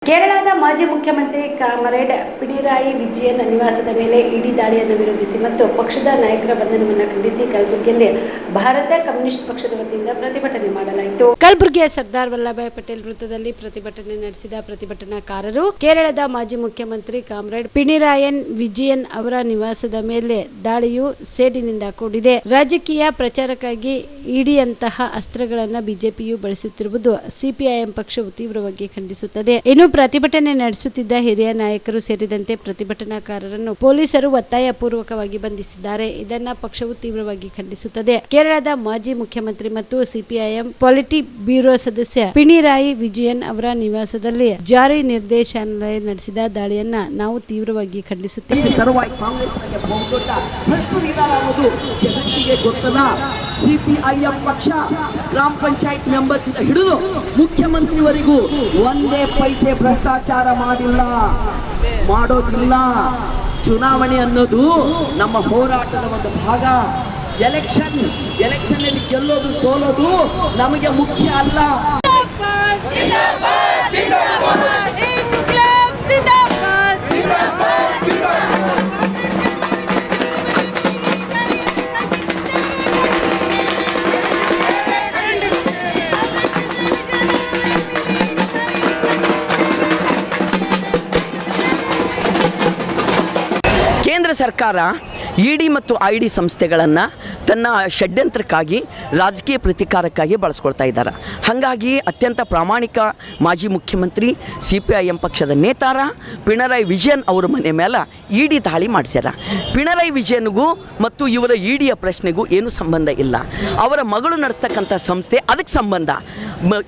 ಕೇರಳದ ಮಾಜಿ ಮುಖ್ಯಮಂತ್ರಿ ಕಾಮರೇಡ್ ಪಿಣರಾಯಿ ವಿಜಯನ್ ನಿವಾಸದ ಮೇಲೆ ಇಡಿ ದಾಳಿಯನ್ನು ವಿರೋಧಿಸಿ ಮತ್ತು ಪಕ್ಷದ ನಾಯಕರ ಬಂಧನವನ್ನು ಖಂಡಿಸಿ ಕಲಬುರಗಿಯಲ್ಲಿ ಭಾರತ ಕಮ್ಯುನಿಸ್ಟ್ ಪಕ್ಷದ ವತಿಯಿಂದ ಪ್ರತಿಭಟನೆ ಮಾಡಲಾಯಿತು. ಕಲಬುರಗಿಯ ಸರ್ದಾರ್ ವಲ್ಲಭಾಯ್ ಪಟೇಲ್ ವೃತ್ತದಲ್ಲಿ ಪ್ರತಿಭಟನೆ ನಡೆಸಿದ ಪ್ರತಿಭಟನಾಕಾರರು ಕೇರಳದ ಮಾಜಿ ಮುಖ್ಯಮಂತ್ರಿ ಕಾಮರೇಡ್ ಪಿಣರಾಯಿ ವಿಜಯನ್ ಅವರ ನಿವಾಸದ ಮೇಲೆ ದಾಳಿಯು ಸೇಡಿನಿಂದ ಕೂಡಿದೆ. ರಾಜಕೀಯ ಪ್ರಚಾರಕ್ಕಾಗಿ ಇಡಿಯಂತಹ ಅಸ್ತ್ರಗಳನ್ನು ಬಿಜೆಪಿಯು ಬಳಸುತ್ತಿರುವುದು ಸಿಪಿಐಎಂ ಪಕ್ಷವು ತೀವ್ರವಾಗಿ ಖಂಡಿಸುತ್ತದೆ. ಇನ್ನು ಪ್ರತಿಭಟನೆ ನಡೆಸುತ್ತಿದ್ದ ಹಿರಿಯ ನಾಯಕರು ಸೇರಿದಂತೆ ಪ್ರತಿಭಟನಾಕಾರರನ್ನು ಪೊಲೀಸರು ಒತ್ತಾಯಪೂರ್ವಕವಾಗಿ ಬಂಧಿಸಿದ್ದಾರೆ. ಇದನ್ನ ಪಕ್ಷವು ತೀವ್ರವಾಗಿ ಖಂಡಿಸುತ್ತದೆ. ಕೇರಳದ ಮಾಜಿ ಮುಖ್ಯಮಂತ್ರಿ ಮತ್ತು ಸಿಪಿಐಎಂ ಪಾಲಿಟಿ ಬ್ಯೂರೋ ಸದಸ್ಯ ಪಿಣರಾಯಿ ವಿಜಯನ್ ಅವರ ನಿವಾಸದಲ್ಲಿ ಜಾರಿ ನಿರ್ದೇಶನಾಲಯ ನಡೆಸಿದ ದಾಳಿಯನ್ನ ನಾವು ತೀವ್ರವಾಗಿ ಖಂಡಿಸುತ್ತೇವೆ. ಸಿಪಿಐಎಂ ಪಕ್ಷ ಗ್ರಾಮ ಪಂಚಾಯತ್ ಮೆಂಬರ್ ಹಿಡಿದು ಮುಖ್ಯಮಂತ್ರಿವರೆಗೂ ಒಂದೇ ಪೈಸೆ ಭ್ರಷ್ಟಾಚಾರ ಮಾಡೋದಿಲ್ಲ. ಚುನಾವಣೆ ಅನ್ನೋದು ನಮ್ಮ ಹೋರಾಟದ ಒಂದು ಭಾಗ. ಎಲೆಕ್ಷನ್ ಅಲ್ಲಿ ಗೆಲ್ಲೋದು ಸೋಲೋದು ನಮಗೆ ಮುಖ್ಯ ಅಲ್ಲ. ಕೇಂದ್ರ ಸರ್ಕಾರ ಇಡಿ ಮತ್ತು ಐಡಿ ಸಂಸ್ಥೆಗಳನ್ನು ತನ್ನ ಷಡ್ಯಂತ್ರಕ್ಕಾಗಿ ರಾಜಕೀಯ ಪ್ರತೀಕಾರಕ್ಕಾಗಿ ಬಳಸ್ಕೊಳ್ತಾ ಇದ್ದಾರೆ. ಹಾಗಾಗಿ ಅತ್ಯಂತ ಪ್ರಾಮಾಣಿಕ ಮಾಜಿ ಮುಖ್ಯಮಂತ್ರಿ ಸಿಪಿಐಎಂ ಪಕ್ಷದ ನೇತಾರ ಪಿಣರಾಯಿ ವಿಜಯನ್ ಅವರ ಮನೆ ಮೇಲೆ ಇಡಿ ದಾಳಿ ಮಾಡಿಸ್ಯಾರ. ಪಿಣರಾಯಿ ವಿಜಯನ್ಗೂ ಮತ್ತು ಇವರ ಇಡಿಯ ಪ್ರಶ್ನೆಗೂ ಏನು ಸಂಬಂಧ ಇಲ್ಲ. ಅವರ ಮಗಳು ನಡೆಸ್ತಕ್ಕಂಥ ಸಂಸ್ಥೆ ಅದಕ್ಕೆ ಸಂಬಂಧ.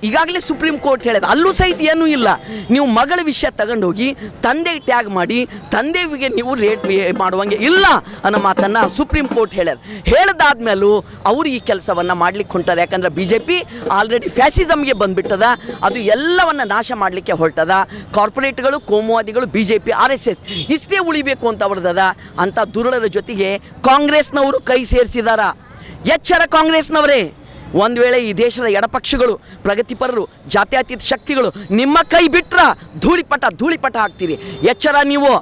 ಈಗಾಗಲೇ ಸುಪ್ರೀಂ ಕೋರ್ಟ್ ಹೇಳಿದ, ಅಲ್ಲೂ ಸಹಿತ ಏನೂ ಇಲ್ಲ. ನೀವು ಮಗಳ ವಿಷಯ ತಗೊಂಡೋಗಿ ತಂದೆ ಟ್ಯಾಗ್ ಮಾಡಿ ತಂದೆಗೆ ನೀವು ರೇಟ್ ಮಾಡುವಂಗೆ ಇಲ್ಲ ಅನ್ನೋ ಮಾತನ್ನು ಸುಪ್ರೀಂ ಕೋರ್ಟ್ ಹೇಳಿದಾದ್ಮೇಲೂ ಅವರು ಈ ಕೆಲಸವನ್ನು ಮಾಡ್ಲಿಕ್ಕೆ ಹೊಂಟದ. ಯಾಕಂದ್ರೆ BJP ಆಲ್ರೆಡಿ ಫ್ಯಾಸಿಸಮ್ಗೆ ಬಂದುಬಿಟ್ಟದ. ಅದು ಎಲ್ಲವನ್ನು ನಾಶ ಮಾಡಲಿಕ್ಕೆ ಹೊರಟದ. ಕಾರ್ಪೊರೇಟ್ಗಳು, ಕೋಮುವಾದಿಗಳು, BJP, RSS ಇಷ್ಟೇ ಉಳಿಬೇಕು ಅಂತ ಅವ್ರದ್ದದ. ಅಂಥ ದುರುಳರ ಜೊತೆಗೆ ಕಾಂಗ್ರೆಸ್ನವರು ಕೈ ಸೇರಿಸಿದಾರ. ಎಚ್ಚರ ಕಾಂಗ್ರೆಸ್ನವರೇ, ಒಂದು ವೇಳೆ ಈ ದೇಶದ ಎಡಪಕ್ಷಗಳು, ಪ್ರಗತಿಪರರು, ಜಾತ್ಯತೀತ ಶಕ್ತಿಗಳು ನಿಮ್ಮ ಕೈ ಬಿಟ್ರ ಧೂಳಿಪಟ ಹಾಕ್ತೀರಿ. ಎಚ್ಚರ ನೀವು.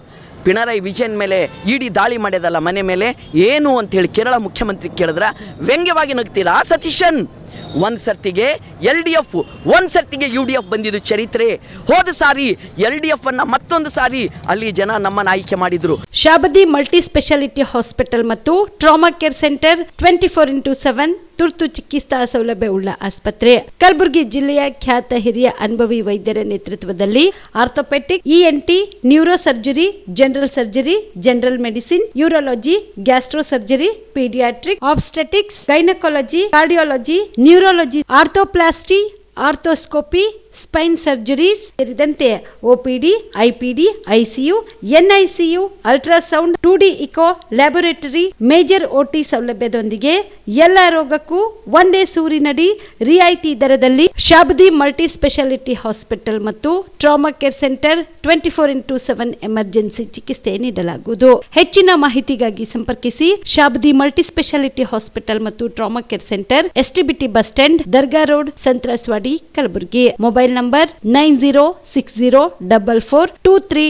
ಪಿಣರಾಯಿ ವಿಜಯನ್ ಮೇಲೆ ಇಡಿ ದಾಳಿ ಮಾಡ್ಯದಲ್ಲ ಮನೆ ಮೇಲೆ, ಏನು ಅಂಥೇಳಿ ಕೇರಳ ಮುಖ್ಯಮಂತ್ರಿ ಕೇಳಿದ್ರೆ ವ್ಯಂಗ್ಯವಾಗಿ ನಗ್ತೀರಾ ಸತೀಶನ್? ಒಂದು ಸರ್ತಿಗೆ LDF, ಒಂದು ಸರ್ತಿಗೆ UDF ಬಂದಿದ್ದು ಚರಿತ್ರೆ. ಹೋದ ಸಾರಿ LDF ಅನ್ನು ಮತ್ತೊಂದು ಸಾರಿ ಅಲ್ಲಿ ಜನ ನಮ್ಮನ್ನು ಆಯ್ಕೆ ಮಾಡಿದ್ರು. ಶಾಬದಿ ಮಲ್ಟಿ ಸ್ಪೆಷಾಲಿಟಿ ಹಾಸ್ಪಿಟಲ್ ಮತ್ತು ಟ್ರಾಮಾ ಕೇರ್ ಸೆಂಟರ್ 24x7 ತುರ್ತು ಚಿಕಿತ್ಸಾ ಸೌಲಭ್ಯವುಳ್ಳ ಆಸ್ಪತ್ರೆ. ಕಲಬುರಗಿ ಜಿಲ್ಲೆಯ ಖ್ಯಾತ ಹಿರಿಯ ಅನುಭವಿ ವೈದ್ಯರ ನೇತೃತ್ವದಲ್ಲಿ orthopaedic, ENT, neuro surgery, general surgery, general medicine, urology, gastro surgery, paediatric, obstetrics, gynaecology, cardiology, neurology, arthroplasty, arthroscopy, spine surgeries ಸೇರಿದಂತೆ OPD, IPD, ICU, NICU, ultrasound, 2D echo, laboratory, major OT ಸೌಲಭ್ಯದೊಂದಿಗೆ ಎಲ್ಲ ರೋಗಕ್ಕೂ ಒಂದೇ ಸೂರಿನಡಿ ರಿಯಾಯಿತಿ ದರದಲ್ಲಿ ಶಾಬದಿ ಮಲ್ಟಿ ಸ್ಪೆಷಾಲಿಟಿ ಹಾಸ್ಪಿಟಲ್ ಮತ್ತು trauma care centre 24x7 emergency ಚಿಕಿತ್ಸೆ ನೀಡಲಾಗುವುದು. ಹೆಚ್ಚಿನ ಮಾಹಿತಿಗಾಗಿ ಸಂಪರ್ಕಿಸಿ ಶಾಬದಿ ಮಲ್ಟಿ ಸ್ಪೆಷಾಲಿಟಿ ಹಾಸ್ಪಿಟಲ್ ಮತ್ತು trauma care centre, STBT bus stand, Dargah road, ಸಂತ್ರಸ್ವಾಡಿ, Kalaburagi. Mobile number 9060442345.